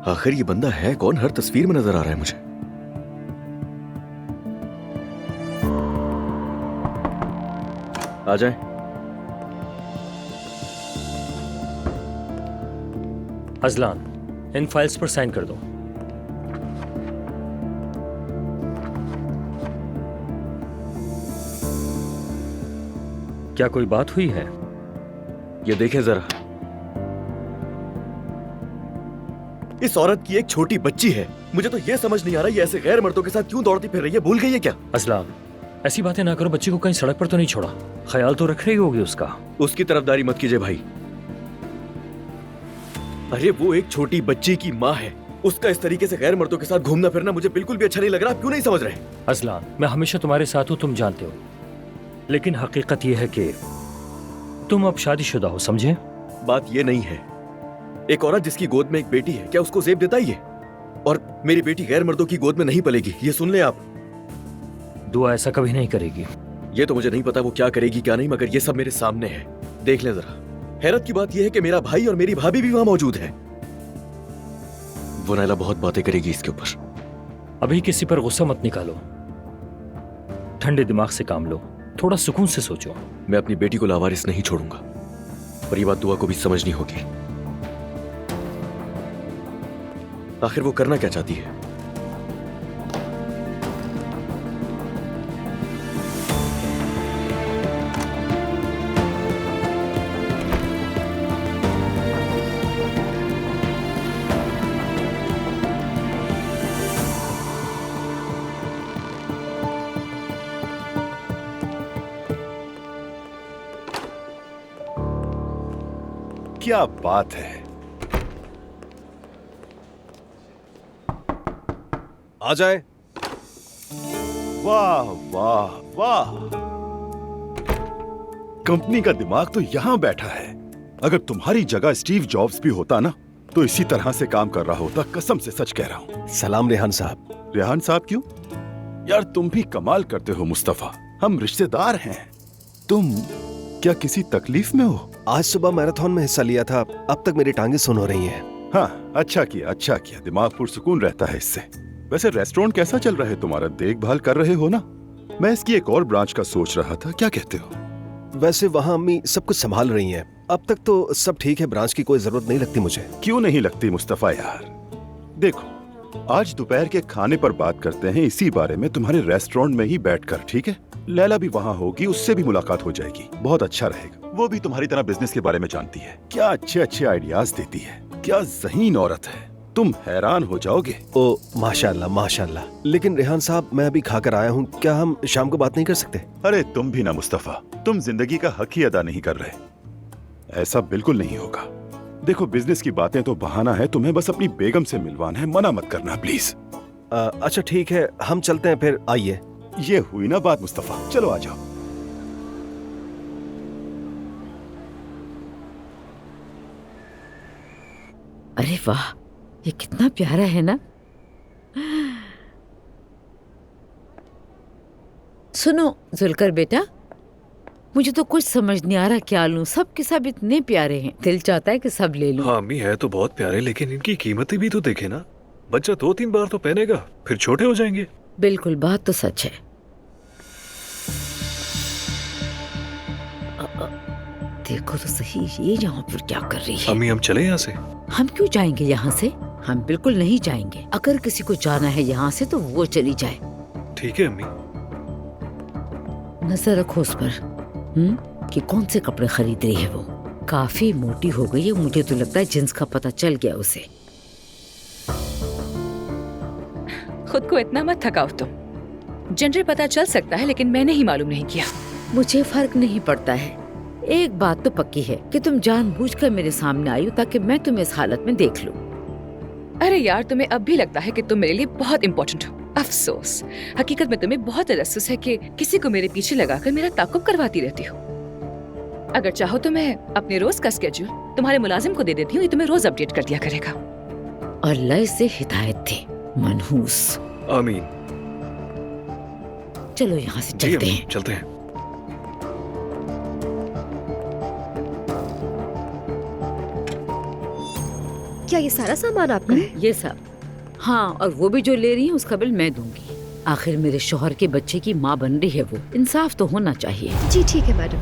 आखिर ये बंदा है कौन? हर तस्वीर में नजर आ रहा है मुझे। आ जाए। अजलान, इन फाइल्स पर साइन कर दो। क्या कोई बात हुई है? ये देखें जरा, इस औरत की एक छोटी बच्ची है। मुझे तो ये समझ नहीं आ रहा ये ऐसे गैर मर्दों के साथ क्यों दौड़ती फिर रही है। भूल गई है क्या? अजलान, ऐसी बातें ना करो। बच्ची को कहीं सड़क पर तो नहीं छोड़ा? ख्याल तो रख रही होगी उसका। उसकी तरफदारी मत कीजिए भाई। अरे वो एक छोटी बच्ची की माँ है। उसका इस तरीके से गैर मर्दों के साथ घूमना फिरना मुझे बिल्कुल भी अच्छा नहीं लग रहा। आप क्यों नहीं समझ रहे? अजलान, मैं हमेशा तुम्हारे साथ हूं, तुम जानते हो। लेकिन हकीकत यह है कि तुम अब शादीशुदा हो, समझे? बात ये नहीं है। एक औरत जिसकी गोद में एक बेटी है, क्या उसको जेब देता ही है? और मेरी बेटी गैर मर्दों की गोद में नहीं पलेगी, ये सुन ले आप। दुआ ऐसा कभी नहीं करेगी। ये तो मुझे नहीं पता वो क्या करेगी क्या नहीं, मगर ये सब मेरे सामने है। देख ले जरा। हैरत की बात यह है कि मेरा भाई और मेरी भाभी भी वहां मौजूद है। वो नायला बहुत बातें करेगी इसके ऊपर। अभी किसी पर गुस्सा मत निकालो, ठंडे दिमाग से काम लो, थोड़ा सुकून से सोचो। मैं अपनी बेटी को लावारिस नहीं छोड़ूंगा, पर ये बात दुआ को भी समझनी होगी। आखिर वो करना क्या चाहती है? क्या बात है। आ जाए। वाह वाह वाह, कंपनी का दिमाग तो यहां बैठा है। अगर तुम्हारी जगह स्टीव जॉब्स भी होता ना तो इसी तरह से काम कर रहा होता। कसम से सच कह रहा हूं। सलाम रेहान साहब। रेहान साहब क्यों? यार तुम भी कमाल करते हो मुस्तफा। हम रिश्तेदार हैं। तुम क्या किसी तकलीफ में हो? आज सुबह मैराथन में हिस्सा लिया था, अब तक मेरी टांगें सुन हो रही हैं। हाँ, अच्छा किया अच्छा किया। दिमाग पुरसुकून रहता है इससे। वैसे रेस्टोरेंट कैसा चल रहा है तुम्हारा? देखभाल कर रहे हो ना? मैं इसकी एक और ब्रांच का सोच रहा था, क्या कहते हो? वैसे वहाँ अम्मी सब कुछ संभाल रही हैं। अब तक तो सब ठीक है, ब्रांच की कोई जरूरत नहीं लगती मुझे। क्यों नहीं लगती मुस्तफा यार? देखो, आज दोपहर के खाने पर बात करते हैं इसी बारे में, तुम्हारे रेस्टोरेंट में ही बैठकर, ठीक है? लैला भी वहाँ होगी, उससे भी मुलाकात हो जाएगी। बहुत अच्छा रहेगा। वो भी तुम्हारी तरह बिजनेस के बारे में जानती है। क्या अच्छे अच्छे आइडियाज देती है। क्या ज़हीन औरत है, तुम हैरान हो जाओगे। ओ माशाल्लाह माशाल्लाह। लेकिन रेहान साहब, मैं अभी खाकर आया हूँ, क्या हम शाम को बात नहीं कर सकते? अरे तुम भी ना मुस्तफा, तुम जिंदगी का हक ही अदा नहीं कर रहे। ऐसा बिल्कुल नहीं होगा। देखो, बिजनेस की बातें तो बहाना है, तुम्हें बस अपनी बेगम से मिलवाना है। मना मत करना प्लीज। अच्छा ठीक है, हम चलते हैं फिर। आइए। ये हुई ना बात मुस्तफा, चलो आ जाओ। अरे वाह, ये कितना प्यारा है ना। सुनो जुलकर बेटा, मुझे तो कुछ समझ नहीं आ रहा क्या लूं। सब के सब इतने प्यारे हैं, दिल चाहता है कि सब ले लूं। हाँ अम्मी, है तो बहुत प्यारे, लेकिन इनकी कीमतें भी तो देखे ना। बच्चा 2-3 बार तो पहनेगा, फिर छोटे हो जाएंगे। बिल्कुल, बात तो सच है। देखो तो सही, ये यहाँ पर क्या कर रही है? अम्मी हम चले यहाँ से? हम क्यों जाएंगे यहाँ से? हम बिल्कुल नहीं जाएंगे। अगर किसी को जाना है यहाँ से तो वो चली जाए। ठीक है अम्मी। नजर रखो उस पर, कि कौन से कपड़े खरीद रही है। वो काफी मोटी हो गई है, मुझे तो लगता है जिन्स का पता चल गया उसे। खुद को इतना मत थकाओ तुम। जेंडर पता चल सकता है, लेकिन मैंने ही मालूम नहीं किया। मुझे फर्क नहीं पड़ता है। एक बात तो पक्की है कि तुम जानबूझकर मेरे सामने आई हो ताकि मैं तुम्हें इस हालत में देख लूं। अरे यार, तुम्हें अब भी लगता है कि तुम मेरे लिए बहुत इम्पोर्टेंट हो। अफसोस, हकीकत में तुम्हें बहुत तजस्सुस है कि किसी को मेरे पीछे लगाकर मेरा ताक़ुब करवाती रहती हो। अगर चाहो तो मैं अपने रोज का स्केड्यूल तुम्हारे मुलाजिम को दे देती हूँ, ये तुम्हें रोज अपडेट कर दिया करेगा। अल्लाह से हिदायत थी, मनहूस। आमीन। चलो यहाँ से जी चलते अम्मी, हैं। चलते हैं। क्या ये सारा सामान आपका है? ये सब। हाँ, और वो भी जो ले रही है उसका बिल मैं दूंगी। आखिर मेरे शौहर के बच्चे की माँ बन रही है वो, इंसाफ तो होना चाहिए। जी ठीक है मैडम।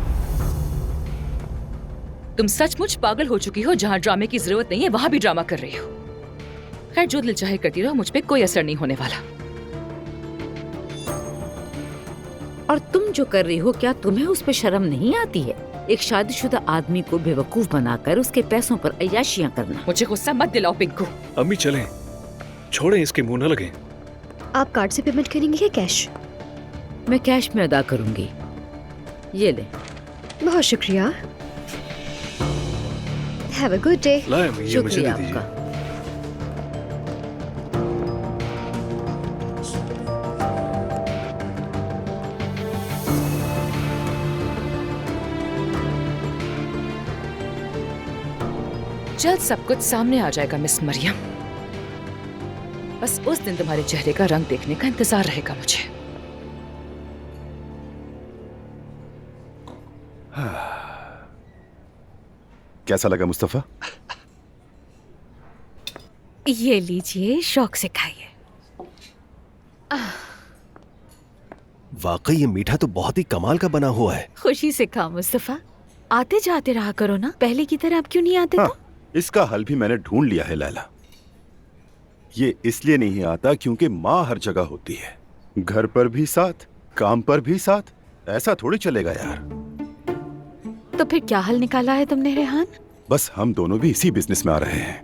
तुम सचमुच पागल हो चुकी हो। जहाँ ड्रामे की जरूरत नहीं है वहाँ भी ड्रामा कर रही हो। खैर, जो दिल चाहे करती रहो, मुझ पे कोई असर नहीं होने वाला। और तुम जो कर रही हो, क्या तुम्हें उस पे शर्म नहीं आती है? एक शादीशुदा आदमी को बेवकूफ बनाकर उसके पैसों पर अय्याशियां करना। मुझे गुस्सा मत दिलाओ पिंकू। अम्मी चलें, छोड़ें, इसके मुंह न लगे। आप कार्ड से पेमेंट करेंगे या कैश? मैं कैश में अदा करूंगी। ये ले। बहुत शुक्रिया। Have a good day. लाए अम्मी, ये मुझे शुक्रिया दे दीजिए। आपका। जल्द सब कुछ सामने आ जाएगा मिस मरियम। बस उस दिन तुम्हारे चेहरे का रंग देखने का इंतजार रहेगा मुझे। कैसा लगा मुस्तफा? ये लीजिए, शौक से खाइए। वाकई ये मीठा तो बहुत ही कमाल का बना हुआ है। खुशी से खाओ मुस्तफा। आते जाते रहा करो ना, पहले की तरह आप क्यों नहीं आते? हाँ, इसका हल भी मैंने ढूंढ लिया है लैला। ये इसलिए नहीं आता क्योंकि माँ हर जगह होती है, घर पर भी साथ, काम पर भी साथ। ऐसा थोड़ी चलेगा यार। तो फिर क्या हल निकाला है तुमने रेहान? बस हम दोनों भी इसी बिजनेस में आ रहे हैं।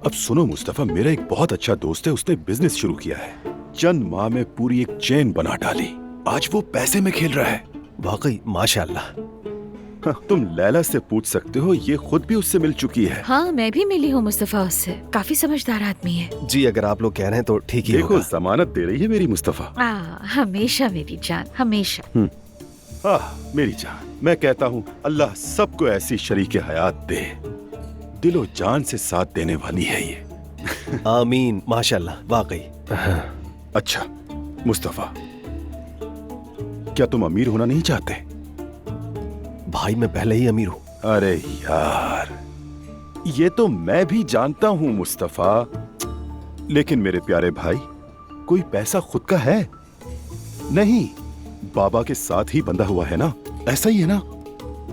अब सुनो मुस्तफा, मेरा एक बहुत अच्छा दोस्त है, उसने बिजनेस शुरू किया है। चंद माह में पूरी एक चेन बना डाली। आज वो पैसे में खेल रहा है। वाकई माशाल्लाह। हाँ, तुम लैला से पूछ सकते हो, ये खुद भी उससे मिल चुकी है। हाँ, मैं भी मिली हूँ मुस्तफा उससे। काफी समझदार आदमी है। जी, अगर आप लोग कह रहे हैं तो ठीक ही देखो, होगा। जमानत दे रही है मेरी मुस्तफा। हमेशा मेरी जान, हमेशा। मेरी जान, मैं कहता हूँ अल्लाह सबको ऐसी शरीके हयात दे, दिलो जान से साथ देने वाली है ये। आमीन। माशाल्लाह, वाकई। अच्छा मुस्तफा, क्या तुम अमीर होना नहीं चाहते? भाई मैं पहले ही अमीर हूँ। अरे यार, ये तो मैं भी जानता हूँ मुस्तफा, लेकिन मेरे प्यारे भाई, कोई पैसा खुद का है नहीं, बाबा के साथ ही बंधा हुआ है ना। ऐसा ही है ना?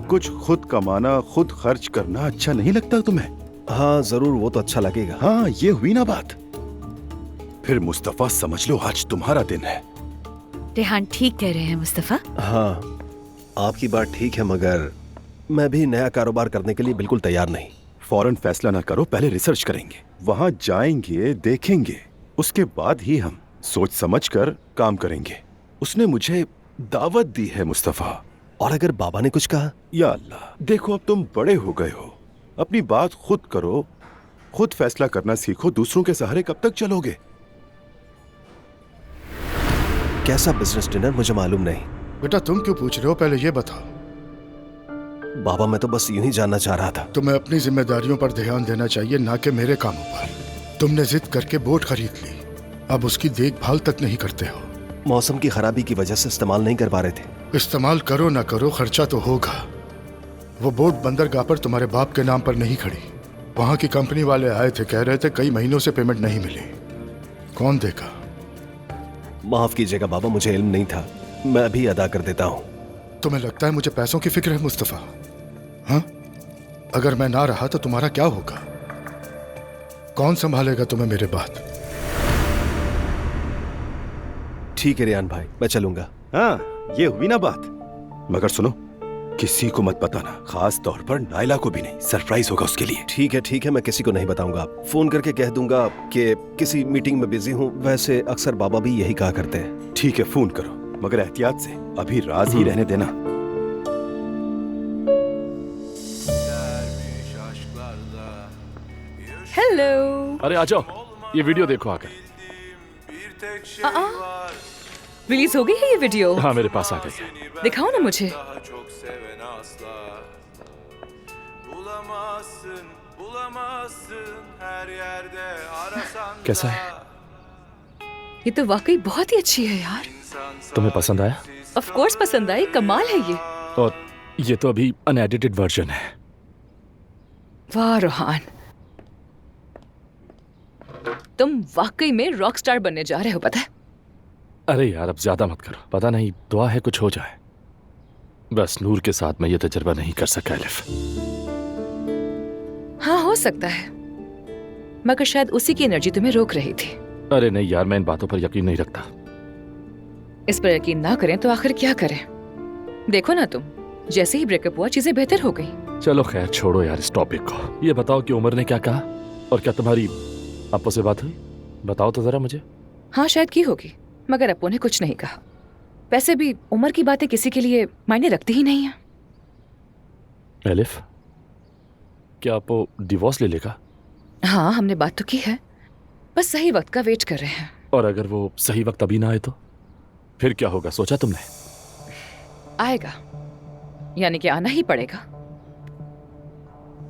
कुछ खुद कमाना, खुद खर्च करना अच्छा नहीं लगता तुम्हें? हाँ जरूर, वो तो अच्छा लगेगा। हाँ, ये हुई ना बात। फिर मुस्तफा समझ लो, आज तुम्हारा दिन है। रेहान ठीक कह रहे हैं मुस्तफा। हाँ, आपकी बात ठीक है, मगर मैं भी नया कारोबार करने के लिए बिल्कुल तैयार नहीं। फौरन फैसला ना करो, पहले रिसर्च करेंगे, वहां जाएंगे, देखेंगे, उसके बाद ही हम सोच समझ कर काम करेंगे। उसने मुझे दावत दी है मुस्तफा। और अगर बाबा ने कुछ कहा? या अल्लाह, देखो अब तुम बड़े हो गए हो, अपनी बात खुद करो, खुद फैसला करना सीखो। दूसरों के सहारे कब तक चलोगे? कैसा बिजनेस डिनर मुझे मालूम नहीं। बेटा तुम क्यों पूछ रहे हो, पहले ये बताओ। बाबा मैं तो बस यूं ही जानना चाह रहा था। तुम्हें अपनी जिम्मेदारियों पर ध्यान देना चाहिए, ना कि मेरे कामों पर। तुमने जिद करके बोट खरीद ली, अब उसकी देखभाल तक नहीं करते हो। मौसम की खराबी की वजह से इस्तेमाल नहीं कर पा रहे थे। इस्तेमाल करो ना करो, खर्चा तो होगा। वो बोट बंदरगाह पर तुम्हारे बाप के नाम पर नहीं खड़ी। वहां की कंपनी वाले आए थे, कह रहे थे कई महीनों से पेमेंट नहीं मिली। कौन देगा? माफ कीजिएगा बाबा, मुझे इल्म नहीं था, मैं अभी अदा कर देता हूँ। तुम्हें लगता है मुझे पैसों की फिक्र है मुस्तफा? हाँ, अगर मैं ना रहा तो तुम्हारा क्या होगा? कौन संभालेगा तुम्हें मेरे बाद? ठीक है रेहान भाई, मैं चलूंगा। हाँ, ये हुई ना बात। मगर सुनो, किसी को मत बताना, खास तौर पर नायला को भी नहीं। सरप्राइज होगा उसके लिए। ठीक है, मैं किसी को नहीं बताऊंगा। फोन करके कह दूंगा कि किसी मीटिंग में बिजी हूँ। वैसे अक्सर बाबा भी यही कहा करते हैं। ठीक है, फोन करो, मगर एहतियात से, अभी राज ही रहने देना। हेलो। अरे आ जाओ, ये वीडियो देखो आकर। रिलीज हो गई है ये वीडियो? हाँ, मेरे पास आ गई है। दिखाओ ना मुझे। कैसा है? ये तो वाकई बहुत ही अच्छी है यार। तुम्हें पसंद आया? ऑफ कोर्स पसंद आई, कमाल है ये। और ये तो अभी अनएडिटेड वर्जन है। वाह रोहान, तुम वाकई में रॉक स्टार बनने जा रहे हो, पता है? अरे यार अब ज्यादा मत करो, पता नहीं दुआ है कुछ हो जाए। बस नूर के साथ मैं ये तजर्बा नहीं कर सका एलिफ। हाँ, हो सकता है, मगर शायद उसी की एनर्जी तुम्हें रोक रही थी। अरे नहीं यार, मैं इन बातों पर यकीन नहीं रखता। इस पर यकीन ना करें तो आखिर क्या करें? देखो ना तुम, जैसे ही ब्रेकअप हुआ चीजें बेहतर हो गई। चलो खैर छोड़ो यार इस टॉपिक को। ये बताओ कि उमर ने क्या कहा, और क्या तुम्हारी अप्पू से बात हुई? बताओ तो जरा मुझे। हाँ, शायद की होगी, मगर अप्पू ने कुछ नहीं कहा। वैसे भी उम्र की बातें किसी के लिए मायने रखती ही नहीं है। एलिफ, क्या अप्पू डिवोर्स ले लेगा? हाँ, हमने बात तो की है, बस सही वक्त का वेट कर रहे हैं। और अगर वो सही वक्त अभी ना आए तो फिर क्या होगा, सोचा तुमने? आएगा, यानी कि आना ही पड़ेगा।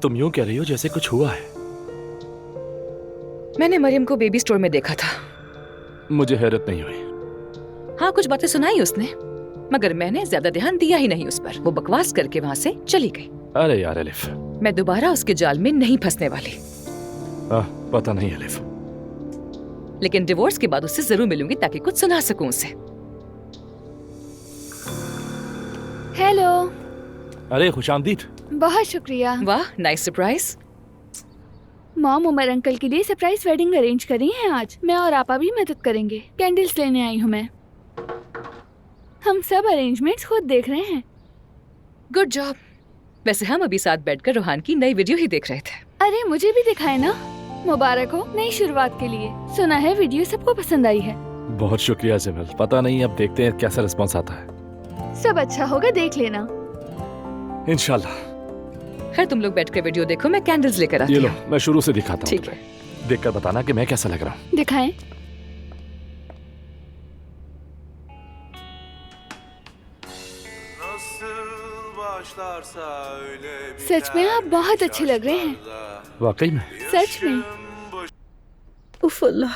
तुम यूं कह रही हो जैसे कुछ हुआ है। मैंने मरियम को बेबी स्टोर में देखा था। मुझे हैरत नहीं हुई। हाँ, कुछ बातें सुनाई उसने, मगर मैंने ज्यादा ध्यान दिया ही नहीं उस पर। वो बकवास करके वहाँ से चली गई। अरे यार एलिफ, मैं दोबारा उसके जाल में नहीं फंसने वाली। पता नहीं एलिफ। लेकिन डिवोर्स के बाद उससे जरूर मिलूंगी ताकि कुछ सुना सकूं उसे। हेलो। अरे खुशामदीद। बहुत शुक्रिया। वाह, nice surprise. Mom Umar uncle के लिए सरप्राइज वेडिंग अरेंज करी है आज। मैं और आपा भी मदद करेंगे। कैंडल्स लेने आई हूँ मैं। हम सब अरेंजमेंट्स खुद देख रहे हैं। Good job. वैसे हम अभी साथ बैठकर रोहान की नई वीडियो ही देख रहे थे। अरे मुझे भी दिखाए ना। मुबारक हो नई शुरुआत के लिए। सुना है वीडियो सबको पसंद आई है। बहुत शुक्रिया जमील। पता नहीं, अब देखते हैं कैसा रिस्पॉन्स आता है। सब अच्छा होगा, देख लेना। इंशाल्लाह। खैर तुम लोग बैठकर वीडियो देखो, मैं कैंडल्स लेकर आती ये हूँ। लो, मैं शुरू से दिखाता हूँ। ठीक है। देखकर बताना कि मैं कैसा लग रहा हूँ। दिखाएं। सच में आप बहुत अच्छे लग रहे हैं। वाकई में? सच में। उफ अल्लाह,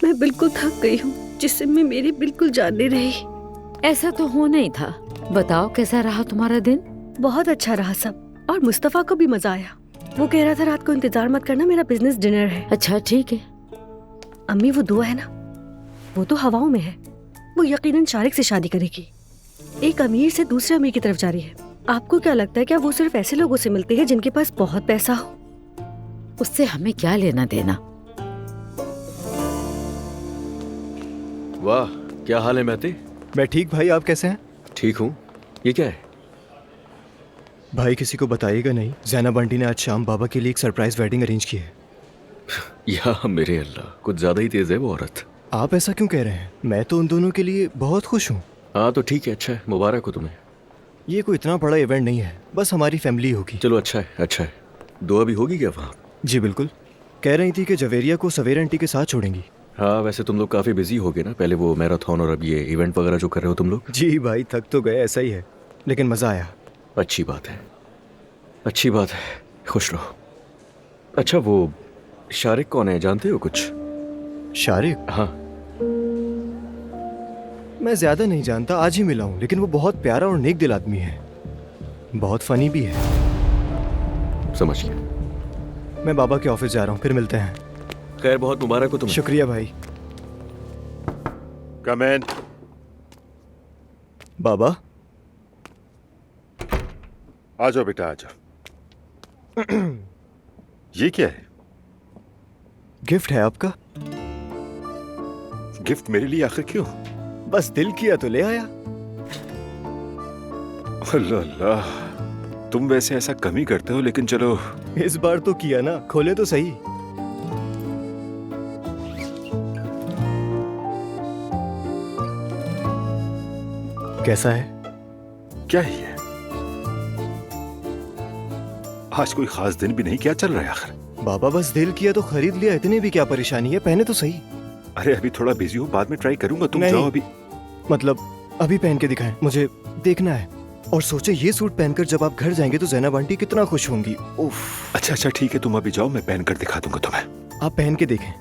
मैं बिल्कुल थक गई हूँ। जिस्म में मेरी बिल्कुल जान नहीं रही। ऐसा तो होना ही था। बताओ कैसा रहा तुम्हारा दिन? बहुत अच्छा रहा सब, और मुस्तफा को भी मजा आया। वो कह रहा था रात को इंतजार मत करना, मेरा बिजनेस डिनर है। अच्छा ठीक है। अम्मी वो दुआ है ना, वो तो हवाओं में है। वो यकीनन शारिक से शादी करेगी। एक अमीर से दूसरे अमीर की तरफ जा रही है। आपको क्या लगता है, क्या वो सिर्फ ऐसे लोगों से मिलती है जिनके पास बहुत पैसा हो? उससे हमें क्या लेना देना। वाह, क्या हाल है महती? मैं ठीक भाई, आप कैसे हैं? ठीक हूँ। ये क्या है? भाई किसी को बताइएगा नहीं। ज़ैनब आंटी ने आज शाम बाबा के लिए एक सरप्राइज वेडिंग अरेंज की है। या मेरे अल्लाह, कुछ ज्यादा ही तेज है वो औरत। आप ऐसा क्यों कह रहे हैं? मैं तो उन दोनों के लिए बहुत खुश हूँ। हाँ तो ठीक है, अच्छा है, मुबारक हो तुम्हें। ये कोई इतना बड़ा इवेंट नहीं है, बस हमारी फैमिली होगी। चलो अच्छा है, अच्छा है। दुआ भी होगी क्या वहाँ? जी बिल्कुल। कह रही थी कि जवेरिया को सवेर आंटी के साथ छोड़ेंगी। हाँ वैसे तुम लोग काफी बिजी हो गए ना, पहले वो मैराथन और अब ये इवेंट वगैरह जो कर रहे हो तुम लोग। जी भाई थक तो गए, ऐसा ही है, लेकिन मजा आया। अच्छी बात है, अच्छी बात है, खुश रहो। अच्छा वो शारिक कौन है, जानते हो कुछ? शारिक? हाँ। मैं ज्यादा नहीं जानता, आज ही मिला हूँ, लेकिन वो बहुत प्यारा और नेक दिल आदमी है। बहुत फनी भी है। समझ गया। मैं बाबा के ऑफिस जा रहा हूँ, फिर मिलते हैं। खैर बहुत मुबारक हो तुम्हें। शुक्रिया भाई। कम इन। बाबा आ जाओ बेटा, आ जाओ। ये क्या है? गिफ्ट है आपका। गिफ्ट मेरे लिए आखिर क्यों? बस दिल किया तो ले आया। अल्लाह अल्लाह, तुम वैसे ऐसा कम ही करते हो, लेकिन चलो। इस बार तो किया ना, खोले तो सही। कैसा है? क्या है ये? आज कोई खास दिन भी नहीं, क्या चल रहा है आखिर? बाबा बस दिल किया तो खरीद लिया, इतनी भी क्या परेशानी है, पहने तो सही। अरे अभी थोड़ा बिजी हूँ, बाद में ट्राई करूंगा। तुम नहीं, जाओ अभी। मतलब अभी पहन के दिखाएं, मुझे देखना है। और सोचे ये सूट पहनकर जब आप घर जाएंगे तो ज़ैनब आंटी कितना खुश होंगी। उफ। अच्छा अच्छा ठीक है, तुम अभी जाओ, मैं पहनकर दिखा दूंगा तुम्हें। आप पहन के देखें।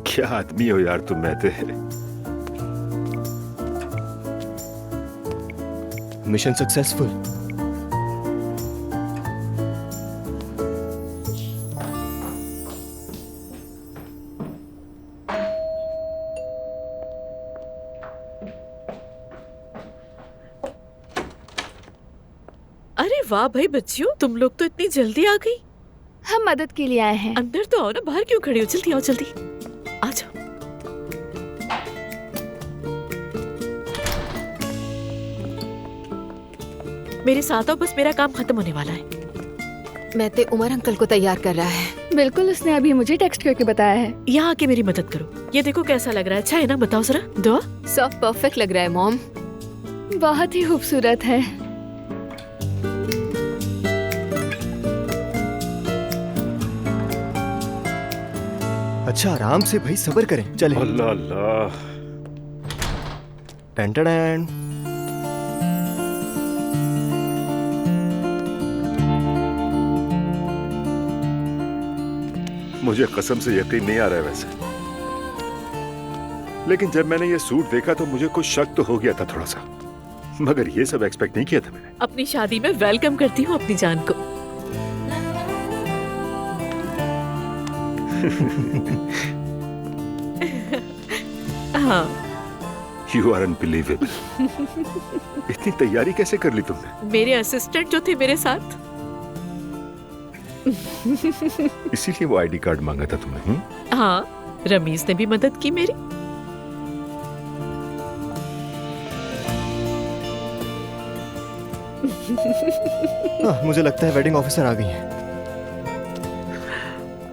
क्या आदमी हो यार तुम महते। Mission successful. अरे वाह भाई बच्चियों, तुम लोग तो इतनी जल्दी आ गई। हम मदद के लिए आए हैं। अंदर तो आओ ना, बाहर क्यों खड़ी हो? जल्दी आओ, जल्दी आ जाओ। मेरे साथ आओ, बस मेरा काम खत्म होने वाला है। मैं ते उमर अंकल को तैयार कर रहा है। बिल्कुल, उसने अभी मुझे टेक्स्ट करके बताया है। यहाँ आके मेरी मदद करो। ये देखो कैसा लग रहा है, अच्छा है ना? बताओ जरा। दुआ सब परफेक्ट लग रहा है मॉम। बहुत ही खूबसूरत है। अच्छा आराम से भाई, सब्र करें। चले। अल्लाह अल्लाह। टन टन टन। मुझे कसम से यकीन नहीं आ रहा है वैसे, लेकिन जब मैंने ये सूट देखा तो मुझे कुछ शक तो हो गया था थोड़ा सा, मगर ये सब एक्सपेक्ट नहीं किया था मैंने। अपनी शादी में वेलकम करती हूँ अपनी जान को। हाँ। You are unbelievable। इतनी तैयारी कैसे कर ली तुमने? मेरे असिस्टेंट जो थे मेरे साथ। इसीलिए वो आईडी कार्ड मांगा था तुमने? हाँ, रमीज ने भी मदद की मेरी। मुझे लगता है वेडिंग ऑफिसर आ गई हैं।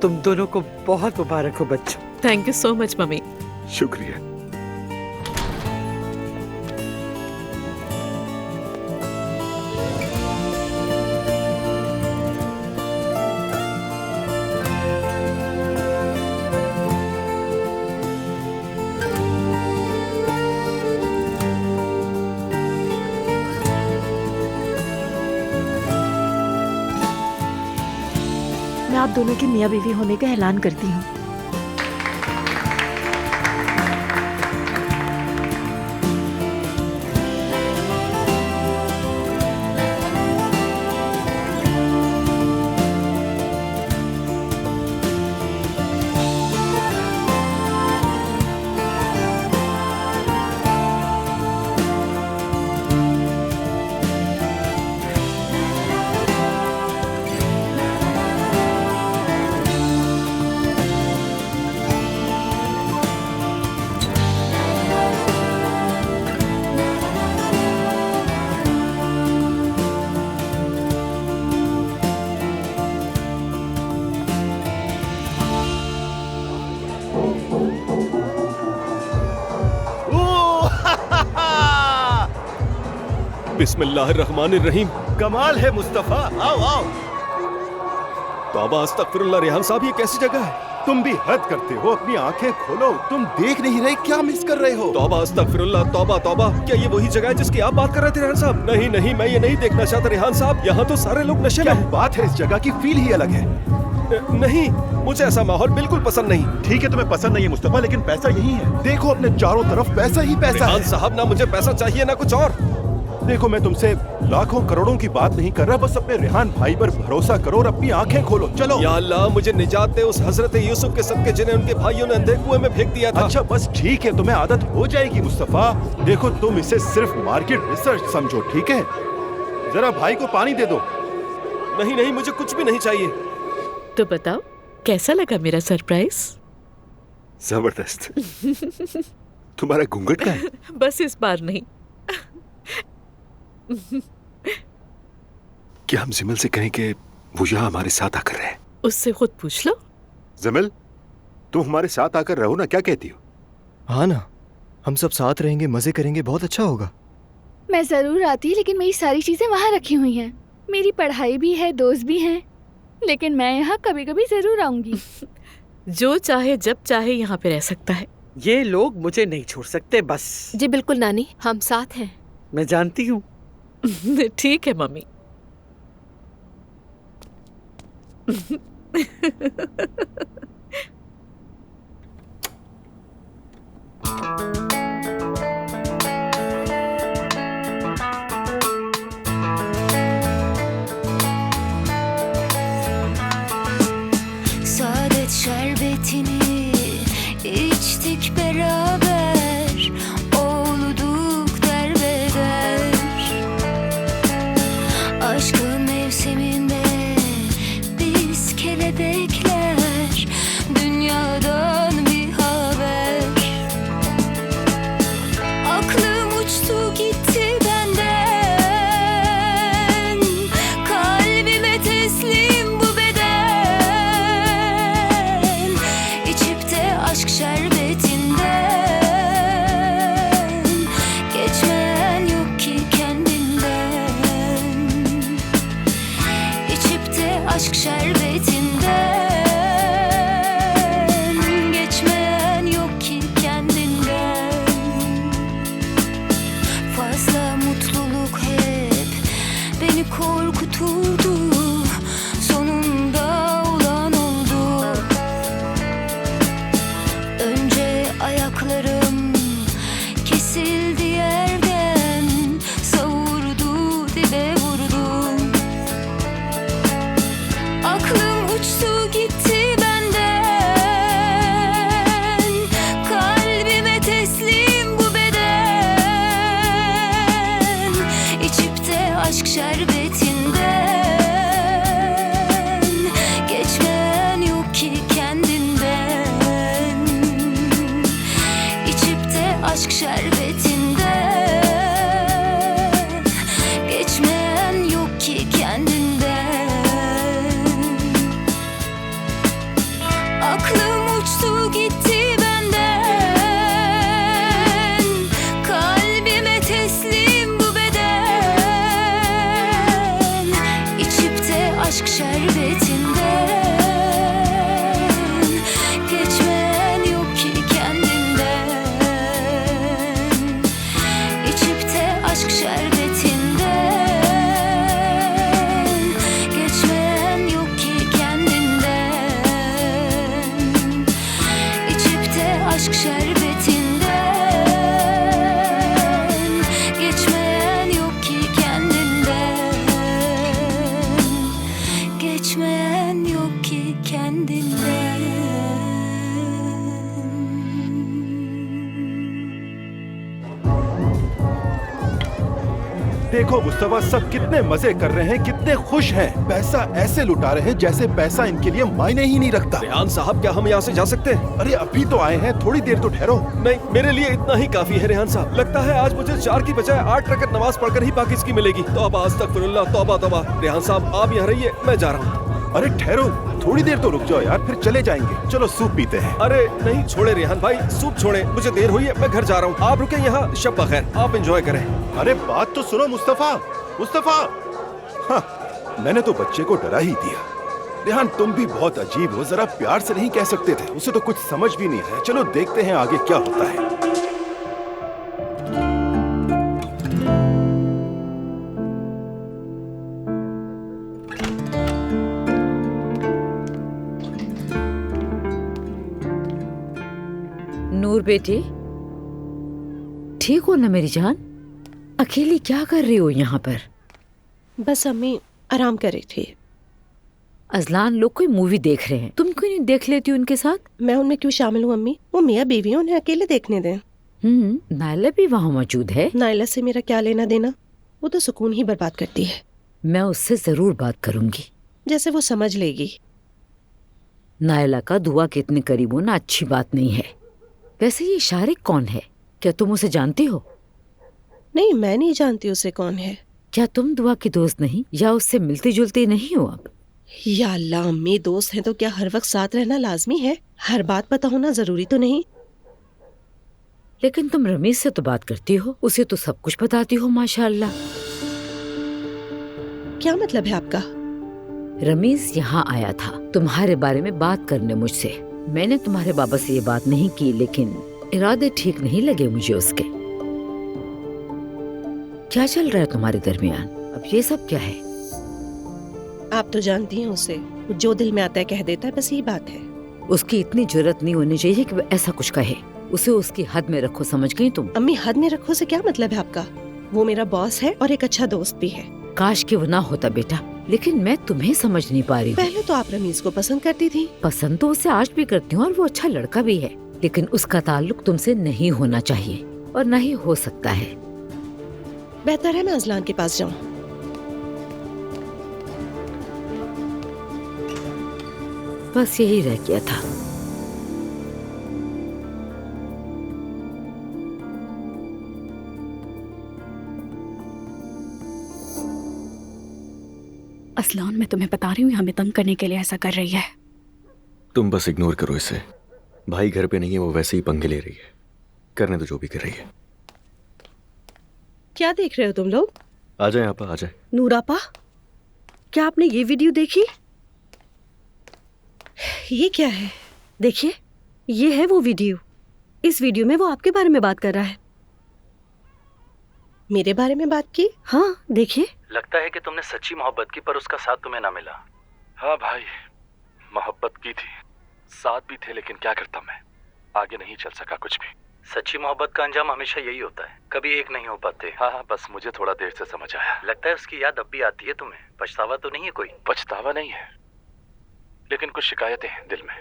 तुम दोनों को बहुत मुबारक हो बच्चों। Thank you so much mummy. शुक्रिया। मैं आप दोनों के मियाँ बीवी होने का ऐलान करती हूँ। बिस्मिल्लाहिर्रहमानिर्रहीम। कमाल है मुस्तफा, आओ आओ। तौबा अस्तगफिरुल्लाह। रेहान साहब, ये कैसी जगह है? तुम भी हद करते हो, अपनी आंखें खोलो। तुम देख नहीं रहे, क्या मिस कर रहे हो? तौबा अस्तगफिरुल्लाह, तौबा तौबा। क्या ये वही जगह है जिसकी आप बात कर रहे थे रेहान साहब? नहीं नहीं, मैं ये नहीं देखना चाहता रेहान साहब। यहाँ तो सारे लोग नशे में। बात है, इस जगह की फील ही अलग है। नहीं, मुझे ऐसा माहौल बिल्कुल पसंद नहीं। ठीक है, तुम्हें पसंद नहीं है मुस्तफा, लेकिन पैसा यही है। देखो अपने चारों तरफ पैसा ही पैसा है। रेहान साहब, ना मुझे पैसा चाहिए ना कुछ और। देखो, मैं तुमसे लाखों करोड़ों की बात नहीं कर रहा, बस अपने रेहान भाई पर भरोसा करो और अपनी आंखें खोलो। चलो। या अल्लाह, मुझे निजात दे उस हजरत यूसुफ के सदके जिन्हें उनके भाइयों ने अंधे कुएं में फेंक दिया था। अच्छा बस ठीक है, तुम्हें आदत हो जाएगी मुस्तफा। देखो, तुम इसे सिर्फ मार्केट रिसर्च समझो, ठीक है? जरा भाई को पानी दे दो। नहीं नहीं, मुझे कुछ भी नहीं चाहिए। तो बताओ, कैसा लगा मेरा सरप्राइज? जबरदस्त। तुम्हारा घूंघट का है? बस इस बार नहीं। क्या हम जिमल से कहें कि वो यहाँ हमारे साथ आकर रहे? उससे खुद पूछ लो। जमिल, तुम हमारे साथ आकर रहो ना, क्या कहती हो? हाँ ना, हम सब साथ रहेंगे, मजे करेंगे, बहुत अच्छा होगा। मैं जरूर आती, लेकिन मेरी सारी चीजें वहाँ रखी हुई हैं। मेरी पढ़ाई भी है, दोस्त भी हैं, लेकिन मैं यहाँ कभी कभी जरूर आऊंगी। जो चाहे जब चाहे यहाँ पे रह सकता है। ये लोग मुझे नहीं छोड़ सकते बस। जी बिल्कुल नानी, हम साथ हैं। मैं जानती हूँ। ठीक है mummy. Saadet şerbetini içtik beraber, olduk derbeder. Aşkın देखो मुस्तफा, सब कितने मजे कर रहे हैं, कितने खुश हैं। पैसा ऐसे लुटा रहे हैं जैसे पैसा इनके लिए मायने ही नहीं रखता। रेहान साहब, क्या हम यहाँ से जा सकते हैं? अरे अभी तो आए हैं, थोड़ी देर तो ठहरो। नहीं, मेरे लिए इतना ही काफी है रेहान साहब। लगता है आज मुझे 4 की बजाय 8 रकअत नमाज पढ़कर ही बाकी इसकी मिलेगी। तौबा अस्तगफिरुल्लाह, तौबा तौबा। रेहान साहब, आप यहाँ रहिए, मैं जा रहा हूँ। अरे ठहरो, थोड़ी देर तो रुक जाओ यार, फिर चले जाएंगे। चलो सूप पीते हैं। अरे नहीं, छोड़े रेहान भाई, सूप छोड़े, मुझे देर हुई है, मैं घर जा रहा हूँ। आप रुके यहाँ, शब बखैर, आप एंजॉय करें। अरे बात तो सुनो मुस्तफा, मुस्तफा। हाँ, मैंने तो बच्चे को डरा ही दिया। रेहान, तुम भी बहुत अजीब हो, जरा प्यार से नहीं कह सकते थे? उसे तो कुछ समझ भी नहीं है। चलो देखते हैं आगे क्या होता है। नूर बेटी, ठीक हो ना मेरी जान? अकेली क्या कर रही हो यहाँ पर? बस अम्मी आराम कर रही थी। अजलान लोग कोई मूवी देख रहे हैं, तुम क्यों नहीं देख लेती उनके साथ? मैं उनमें क्यों शामिल हूँ अम्मी? वो मियाँ बीवी हैं, उन्हें अकेले देखने दें। नायला भी वहाँ मौजूद है। नायला से मेरा क्या लेना देना? वो तो सुकून ही बर्बाद करती है। मैं उससे जरूर बात करूंगी, जैसे वो समझ लेगी। नायला का दुआ के इतने करीब होना अच्छी बात नहीं है। वैसे ये शारिक कौन है? क्या तुम उसे जानती हो? नहीं, मैं नहीं जानती उसे कौन है। क्या तुम दुआ की दोस्त नहीं, या उससे मिलती जुलती नहीं हो? अब या अल्लाह अम्मी, दोस्त हैं तो क्या हर वक्त साथ रहना लाजमी है? हर बात पता होना जरूरी तो नहीं। लेकिन तुम रमीज से तो बात करती हो, उसे तो सब कुछ बताती हो माशाअल्लाह। क्या मतलब है आपका? रमीज यहाँ आया था तुम्हारे बारे में बात करने मुझसे। मैंने तुम्हारे बाबा से ये बात नहीं की, लेकिन इरादे ठीक नहीं लगे मुझे उसके। क्या चल रहा है तुम्हारे दरमियान? अब ये सब क्या है? आप तो जानती हैं उसे, जो दिल में आता है कह देता है, बस यही बात है। उसकी इतनी जुर्रत नहीं होनी चाहिए कि वो ऐसा कुछ कहे। उसे उसकी हद में रखो, समझ गई तुम? अम्मी, हद में रखो से क्या मतलब है आपका? वो मेरा बॉस है और एक अच्छा दोस्त भी है। काश कि वो ना होता बेटा, लेकिन मैं तुम्हें समझ नहीं पा रही। पहले तो आप रमीज को पसंद करती थी। पसंद तो उसे आज भी करती हूँ और वो अच्छा लड़का भी है, लेकिन उसका ताल्लुक तुमसे नहीं होना चाहिए और न ही हो सकता है। बेहतर है मैं अजलान के पास जाऊँ। बस यही रह गया था। असलान, मैं तुम्हें बता रही हूँ, हमें तंग करने के लिए ऐसा कर रही है। तुम बस इग्नोर करो इसे। भाई घर पे नहीं है, वो वैसे ही पंगे ले रही है। करने दो जो भी कर रही है। क्या देख रहे हो तुम लोग? आ जाए आपा, आ जाए। नूरापा, क्या आपने ये वीडियो देखी? ये क्या है? देखिए, ये है वो वीडियो। इस वीडियो में वो आपके बारे में बात कर रहा है। मेरे बारे में बात की? हाँ, देखिए। लगता है कि तुमने सच्ची मोहब्बत की, पर उसका साथ तुम्हें ना मिला। हाँ भाई, मोहब्बत की थी, साथ भी थे, लेकिन क्या करता मैं, आगे नहीं चल सका कुछ भी। सच्ची मोहब्बत का अंजाम हमेशा यही होता है, कभी एक नहीं हो पाते। हाँ, बस मुझे थोड़ा देर से समझ आया। लगता है उसकी याद अब भी आती है तुम्हें। पछतावा तो नहीं है कोई? पछतावा नहीं है, लेकिन कुछ शिकायतें हैं दिल में।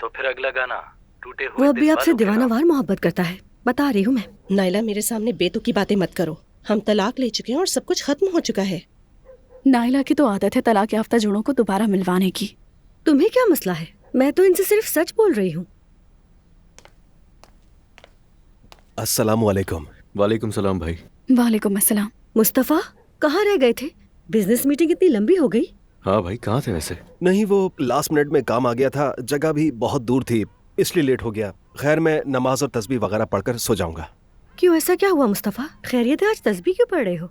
तो फिर अगला गाना, टूटे हुए वो अभी आपसे दीवानावार मोहब्बत करता है, बता रही हूँ मैं। नायला, मेरे सामने बेतुकी बातें मत करो। हम तलाक ले चुके हैं और सब कुछ खत्म हो चुका है। नायला की तो आदत है तलाक याफ्ता जोड़ों को दोबारा मिलवाने की। तुम्हें क्या मसला है? मैं तो इनसे सिर्फ सच बोल रही हूँ। अस्सलाम वालेकुम। वालेकुम सलाम भाई। वालेकुम अस्सलाम। मुस्तफा, कहाँ रह गए थे? बिजनेस मीटिंग इतनी लंबी हो गई। हाँ भाई, कहाँ थे वैसे? नहीं, वो लास्ट मिनट में काम आ गया था, जगह भी बहुत दूर थी, इसलिए लेट हो गया। खैर, मैं नमाज और तस्बीह वगैरह पढ़कर सो जाऊंगा। क्यों, ऐसा क्या हुआ मुस्तफा? खैरियत है? आज तस्बीह क्यों पढ़ रहे हो?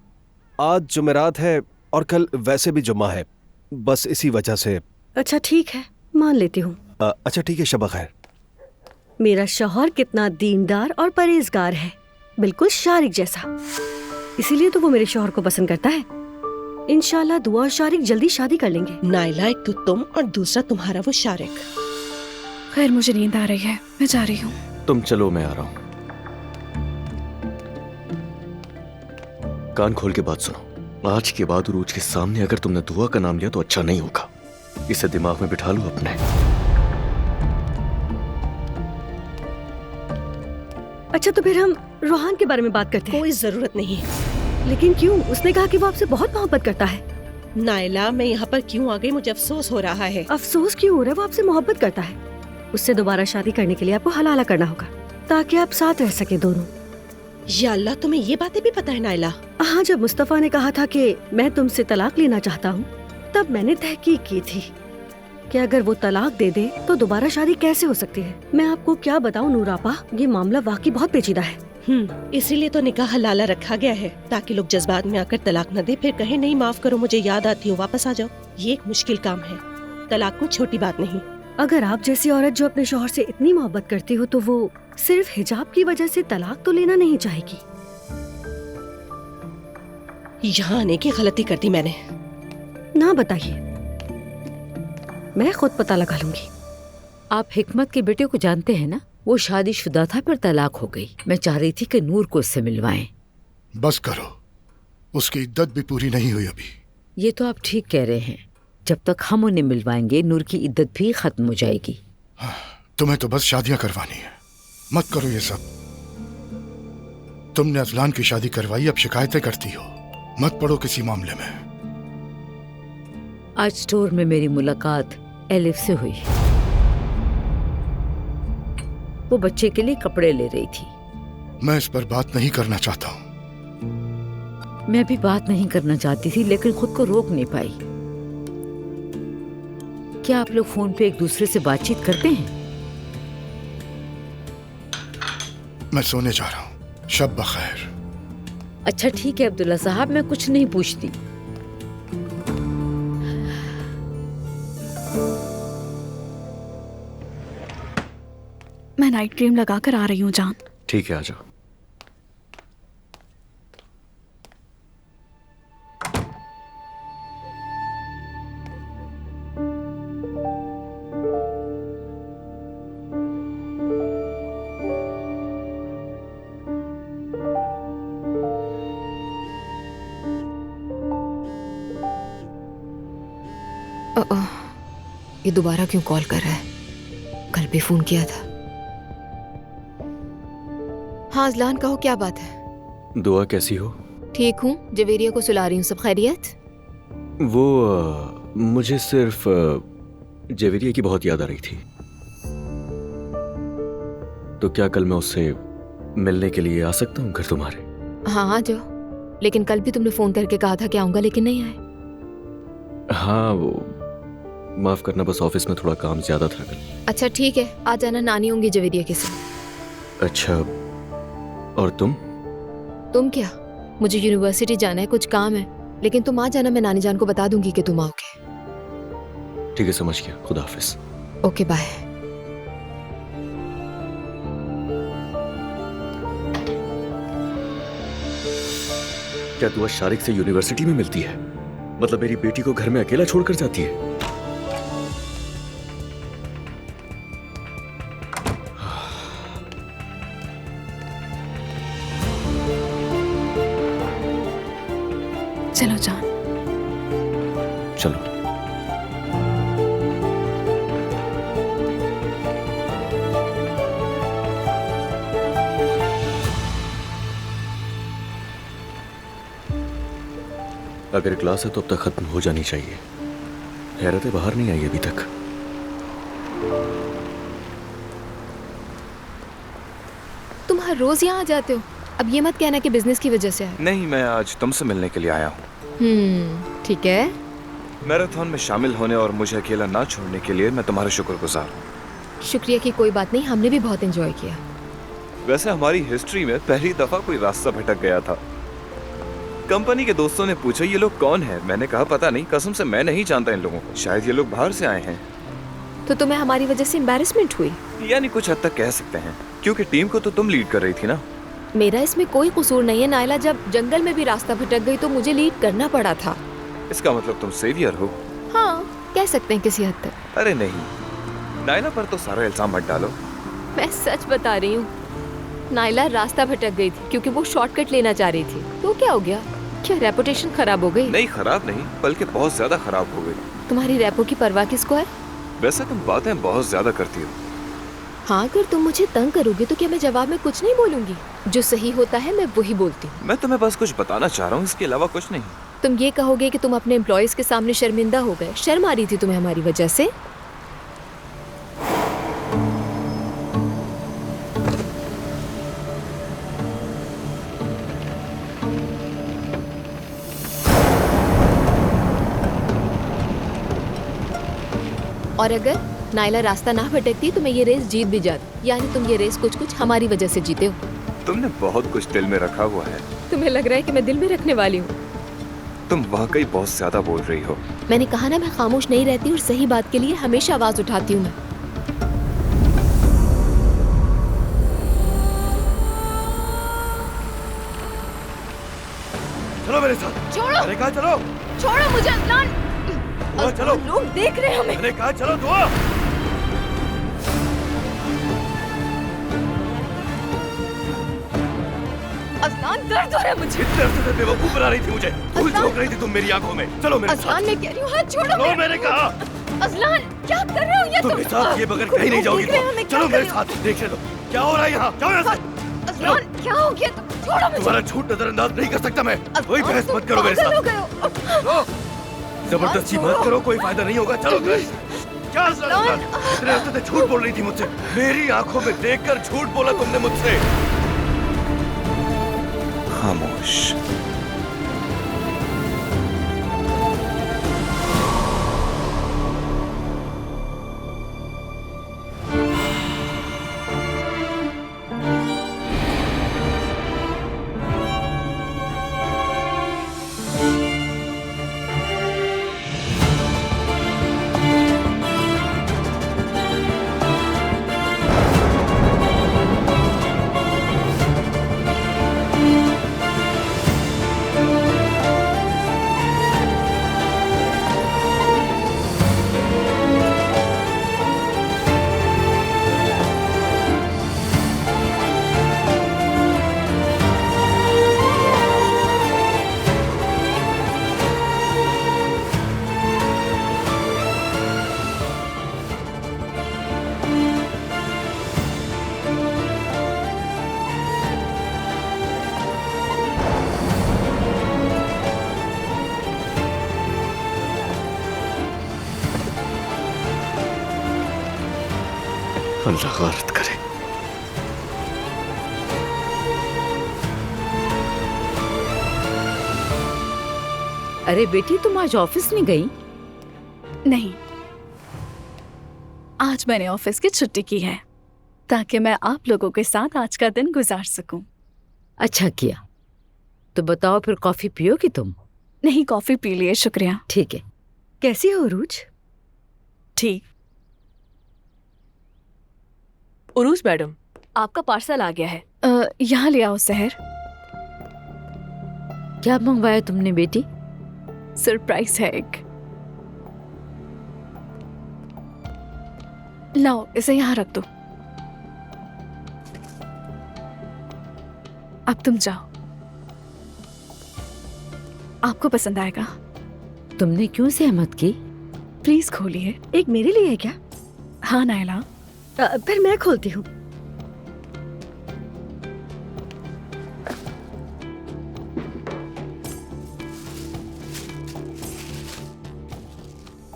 आज जुमेरात है और कल वैसे भी जुम्मा है, बस इसी वजह से। अच्छा ठीक है, मान लेती हूँ। अच्छा ठीक है, शब खैर। मेरा शौहर कितना दीनदार और परहेजगार है, बिल्कुल शारिक जैसा। इसीलिए तो वो मेरे शौहर को पसंद करता है। इंशाल्लाह दुआ और शारिक जल्दी शादी कर लेंगे। नायला, एक तो तुम और दूसरा तुम्हारा वो शारिक। खैर, मुझे नींद आ रही है, मैं जा रही हूँ। तुम चलो, मैं आ रहा हूँ। कान खोल के बात सुनो। आज के बाद उरूज के सामने अगर तुमने दुआ का नाम लिया तो अच्छा नहीं होगा। इसे दिमाग में बिठा लो अपने। अच्छा, तो फिर हम रोहान के बारे में बात करते हैं। कोई जरूरत नहीं है। लेकिन क्यों? उसने कहा कि वो आपसे बहुत मोहब्बत करता है। नायला, मैं यहाँ पर क्यों आ गई मुझे अफसोस हो रहा है। अफसोस क्यों हो रहा है? वो आपसे मोहब्बत करता है। उससे दोबारा शादी करने के लिए आपको हलाला करना होगा ताकि आप साथ रह सके दोनों। या अल्लाह, तुम्हें ये बातें भी पता है नायला? हाँ, जब मुस्तफा ने कहा था कि मैं तुमसे तलाक लेना चाहता हूँ, तब मैंने तहकीक की थी कि अगर वो तलाक दे दे तो दोबारा शादी कैसे हो सकती है। मैं आपको क्या बताऊँ नूर आपा, ये मामला वाकई बहुत पेचीदा है। इसीलिए तो निकाह हलाला रखा गया है ताकि लोग जज्बात में आकर तलाक न दे, फिर कहे नहीं माफ करो मुझे याद आती हो, वापस आ जाओ। ये एक मुश्किल काम है, तलाक कोई छोटी बात नहीं। अगर आप जैसी औरत जो अपने शौहर से इतनी मोहब्बत करती हो तो वो सिर्फ हिजाब की वजह से तलाक तो लेना नहीं चाहेगी। यहाँ आने की गलती कर दी मैंने। ना बताइए, मैं खुद पता लगा लूंगी। आप हिकमत के बेटे को जानते हैं ना? वो शादीशुदा था पर तलाक हो गई। मैं चाह रही थी कि नूर को उससे मिलवाएं। बस करो, उसकी इद्दत भी पूरी नहीं हुई अभी। ये तो आप ठीक कह रहे हैं। जब तक हम उन्हें मिलवाएंगे नूर की इद्दत भी खत्म हो जाएगी। तुम्हें तो बस शादियां करवानी है, मत करो ये सब। तुमने अजलान की शादी करवाई, अब शिकायतें करती हो। मत पड़ो किसी मामले में। आज स्टोर में मेरी मुलाकात एलिफ से हुई। वो बच्चे के लिए कपड़े ले रही थी। मैं इस पर बात नहीं करना चाहता हूँ। मैं भी बात नहीं करना चाहती थी लेकिन खुद को रोक नहीं पाई। क्या आप लोग फोन पे एक दूसरे से बातचीत करते हैं? मैं सोने जा रहा हूँ, शब बखैर। अच्छा ठीक है अब्दुल्ला साहब, मैं कुछ नहीं पूछती। मैं नाइट क्रीम लगाकर आ रही हूँ जान। ठीक है, आ जाओ। ये दोबारा क्यों कॉल कर रहा है? कल भी फोन किया था। हाँ अजलान, कहो क्या बात है? दुआ कैसी हो? ठीक हूँ, जवेरिया को सुला रही हूँ। सब खैरियत? वो मुझे सिर्फ जवेरिया की बहुत याद आ रही थी। तो क्या कल मैं उससे मिलने के लिए आ सकता हूँ घर तुम्हारे? हाँ आ जाओ, लेकिन कल भी तुमने फोन करके कहा था कि आऊंगा लेकिन नहीं आए। हाँ, वो माफ करना, बस ऑफिस में थोड़ा काम ज्यादा था कल। अच्छा ठीक है, आ जाना, नानी होंगी जवेरिया के साथ। अच्छा, और तुम? तुम क्या? मुझे यूनिवर्सिटी जाना है, कुछ काम है, लेकिन तुम आ जाना, मैं नानी जान को बता दूंगी कि तुम आओगे। ठीक है, समझ गया। खुदा हाफिज। Okay bye. क्या तू शारिक से यूनिवर्सिटी में मिलती है? मतलब मेरी बेटी को घर में अकेला छोड़कर जाती है? चलो जान। चलो। अगर क्लास है तो अब तक खत्म हो जानी चाहिए। हैरत बाहर नहीं आई अभी तक। तुम हर रोज यहाँ आ जाते हो, अब ये मत कहना कि बिजनेस की वजह से आए। नहीं, मैं आज तुमसे मिलने के लिए आया हूँ। ठीक है। मैराथन में शामिल होने और मुझे अकेला ना छोड़ने के लिए मैं तुम्हारा शुक्रगुजार हूँ। शुक्रिया की कोई बात नहीं, हमने भी बहुत एंजॉय किया। वैसे हमारी हिस्ट्री में पहली दफा कोई रास्ता भटक गया था। कंपनी के दोस्तों ने पूछा ये लोग कौन है, मैंने कहा पता नहीं, कसम से मैं नहीं जानता इन लोगों को, शायद ये लोग बाहर से आए हैं। तो तुम्हें हमारी वजह से एम्बैरेसमेंट हुई? यानी कुछ हद तक कह सकते हैं, क्योंकि टीम को तो तुम लीड कर रही थी ना। मेरा इसमें कोई कसूर नहीं है नायला, जब जंगल में भी रास्ता भटक गई तो मुझे लीड करना पड़ा था। इसका मतलब तुम सेवियर हो? हाँ, कह सकते हैं किसी हद तक। अरे नहीं, नायला पर तो सारा इल्जाम मत डालो। मैं सच बता रही हूँ, नायला रास्ता भटक गई थी क्योंकि वो शॉर्टकट लेना चाह रही थी। तो क्या हो गया? क्या रेपुटेशन खराब हो गई? नहीं, खराब नहीं, बल्कि बहुत ज्यादा खराब हो गई। तुम्हारी रेपो की परवाह किसको है? वैसे तुम बातें बहुत ज्यादा करती हो। हाँ, अगर तुम मुझे तंग करोगे तो क्या मैं जवाब में कुछ नहीं बोलूंगी? जो सही होता है मैं वही बोलती हूँ। मैं तुम्हें बस कुछ बताना चाह रहा हूँ, इसके अलावा कुछ नहीं। तुम ये कहोगे कि तुम अपने एम्प्लॉयज के सामने शर्मिंदा हो गए, शर्म आ रही थी तुम्हें हमारी वजह से? और अगर नायला रास्ता ना भटकती तो मैं ये रेस जीत भी जाती। यानी तुम ये रेस कुछ हमारी वजह से जीते हो। तुमने बहुत कुछ दिल में रखा हुआ है। तुम्हें लग रहा है कि मैं दिल में रखने वाली हूँ? तुम वाकई बहुत ज्यादा बोल रही हो। मैंने कहा ना, मैं खामोश नहीं रहती और सही बात के लिए हमेशा आवाज उठाती हूँ मैं। चलो मेरे साथ। छोड़ो। मैंने कहा चलो। छोड़ो मुझे अदनान। चलो। लोग देख रहे हैं हमें। मैंने कहा चलो दुआ। अदनान, दर्द हो रहा है मुझे। इतने अरसे से बेवकूफ बना रही थी मुझे। भूल चूक रही थी तुम मेरी आंखों में। चलो मेरे साथ। अदनान, मैं कह रही हूँ हाथ छोड़ो। चलो मैंने कहा। अदनान, क्या कर रहे हो ये तुम? मेरे साथ ये बगैर कहीं नहीं जाओगी तुम। चलो मेरे साथ। देख ले लो क्या हो रहा है यहाँ। जाओ यहाँ से। अदनान, क्या हो गया? छोड़ो मुझे। तुम्हारा झूठ नजरअंदाज नहीं कर सकता मैं। कोई बहस मत करो मेरे साथ। जबरदस्ती मत करो, कोई फायदा नहीं होगा। चलो घर। क्या इतने हफ्ते से झूठ बोल रही थी मुझसे। मेरी आंखों में देखकर झूठ बोला तुमने मुझसे। खामोश। अल्लाह गारत करे। अरे बेटी, तुम आज ऑफिस नहीं गई? नहीं, आज मैंने ऑफिस की छुट्टी की है ताकि मैं आप लोगों के साथ आज का दिन गुजार सकूं। अच्छा किया। तो बताओ फिर कॉफी पियोगी तुम? नहीं, कॉफी पी लिए, शुक्रिया। ठीक है। कैसी हो उरूज? ठीक। उरूज मैडम, आपका पार्सल आ गया है। यहाँ ले आओ सहर। क्या मंगवाया तुमने बेटी? सरप्राइज है एक। लाओ, इसे यहाँ रख दो। अब तुम जाओ, आपको पसंद आएगा। तुमने क्यों सहमत की? प्लीज खोलिए। एक मेरे लिए है क्या? हाँ नायला। फिर मैं खोलती हूँ।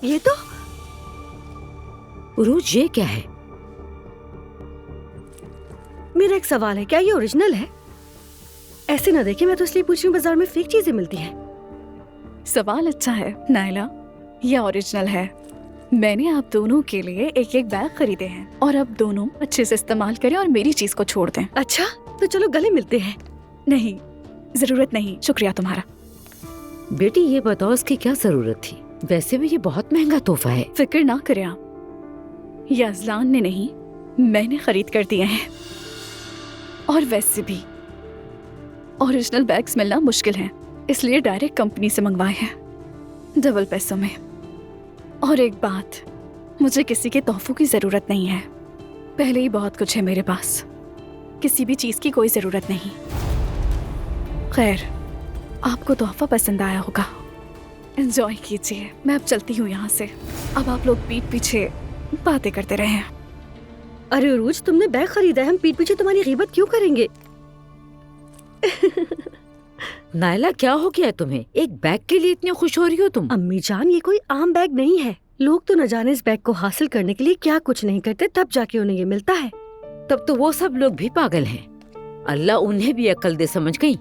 ये तो उरूज, ये क्या है? मेरा एक सवाल है, क्या ये ओरिजिनल है? ऐसे ना देखे, मैं तो इसलिए पूछ रही हूँ, बाजार में फेक चीजें मिलती हैं। सवाल अच्छा है नायला, ये ओरिजिनल है। मैंने आप दोनों के लिए एक एक बैग खरीदे हैं और अब दोनों अच्छे से इस्तेमाल करें और मेरी चीज को छोड़ दें। अच्छा, तो चलो गले मिलते हैं। नहीं, जरूरत नहीं, शुक्रिया तुम्हारा। बेटी ये बताओ, इसकी क्या जरूरत थी? वैसे भी ये बहुत महंगा तोहफा है। फिक्र ना करें आप, ये अजलान ने नहीं, मैंने खरीद कर दिए हैं। और वैसे भी ओरिजिनल बैग्स मिलना मुश्किल है, इसलिए डायरेक्ट कंपनी से मंगवाए हैं, डबल पैसों में। और एक बात, मुझे किसी के तोहफों की जरूरत नहीं है, पहले ही बहुत कुछ है मेरे पास, किसी भी चीज की कोई जरूरत नहीं। खैर, आपको तोहफा पसंद आया होगा, एंजॉय कीजिए। मैं अब चलती हूँ यहाँ से। अब आप लोग पीठ पीछे बातें करते रहे। अरे उरूज, तुमने बैग खरीदा है, हम पीठ पीछे तुम्हारी गीबत क्यों करेंगे? नायला क्या हो गया तुम्हें? एक बैग के लिए इतनी खुश हो रही हो तुम? अम्मी जान, ये कोई आम बैग नहीं है। लोग तो न जाने इस बैग को हासिल करने के लिए क्या कुछ नहीं करते, तब जाके उन्हें ये मिलता है। तब तो वो सब लोग भी पागल हैं। अल्लाह उन्हें भी अक्ल दे, समझ गई?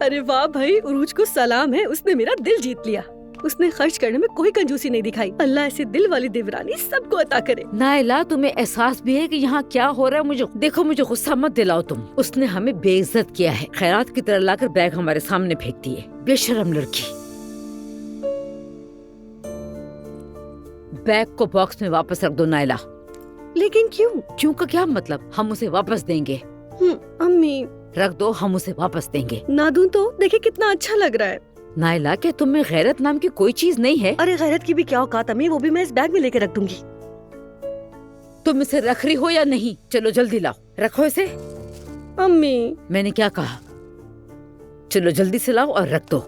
अरे वाह भाई, उरूज को सलाम है, उसने मेरा दिल जीत लिया। उसने खर्च करने में कोई कंजूसी नहीं दिखाई। अल्लाह ऐसे दिल वाली देवरानी सबको अता करे। नायला, तुम्हें एहसास भी है कि यहाँ क्या हो रहा है? मुझे देखो, मुझे गुस्सा मत दिलाओ तुम। उसने हमें बेइज्जत किया है, खैरात की तरह लाकर बैग हमारे सामने फेंक दिए। बेशर्म लड़की। बैग को बॉक्स में वापस रख दो नायला। लेकिन क्यों? क्यों का क्या मतलब? हम उसे वापस देंगे। अम्मी रख दो, हम उसे वापस देंगे। ना दूं तो? देखिए कितना अच्छा लग रहा है। नायला, क्या तुम में गैरत नाम की कोई चीज नहीं है? अरे गैरत की भी क्या औकात अम्मी, वो भी मैं इस बैग में लेके रख दूंगी। तुम इसे रख रही हो या नहीं? चलो जल्दी लाओ, रखो इसे। अम्मी, मैंने क्या कहा? चलो जल्दी से लाओ और रख दो।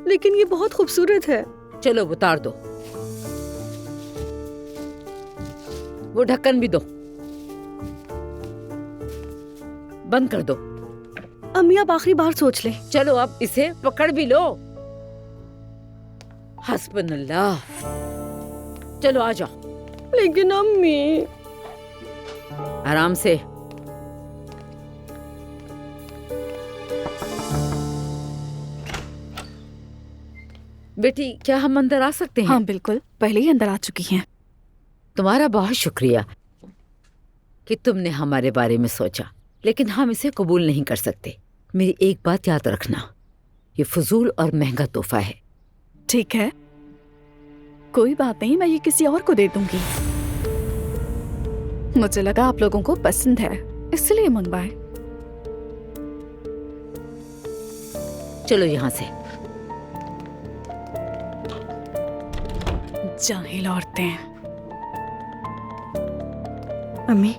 लेकिन ये बहुत खूबसूरत है। चलो उतार दो, वो ढक्कन भी दो, बंद कर दो। अम्मी आप आखिरी बार सोच ले। चलो अब इसे पकड़ भी लो। हस्बुनल्लाह। चलो आ जाओ। लेकिन अम्मी। आराम से। बेटी, क्या हम अंदर आ सकते हैं? हाँ बिल्कुल, पहले ही अंदर आ चुकी हैं। तुम्हारा बहुत शुक्रिया कि तुमने हमारे बारे में सोचा, लेकिन हम इसे कबूल नहीं कर सकते। मेरी एक बात याद रखना, ये फजूल और महंगा तोहफा है। ठीक है, कोई बात नहीं, मैं ये किसी और को दे दूंगी। मुझे लगा आप लोगों को पसंद है, इसलिए मंगवाए। चलो यहाँ से। जाहिल औरतें। अम्मी,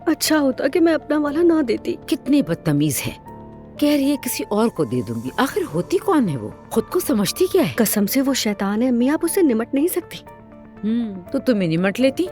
अच्छा होता कि मैं अपना वाला ना देती। कितनी बदतमीज है, कह रही है किसी और को दे दूंगी। आखिर होती कौन है वो? खुद को समझती क्या है? कसम से वो शैतान है अम्मी, आप उससे निमट नहीं सकती। तो तुम्हें निमट लेती।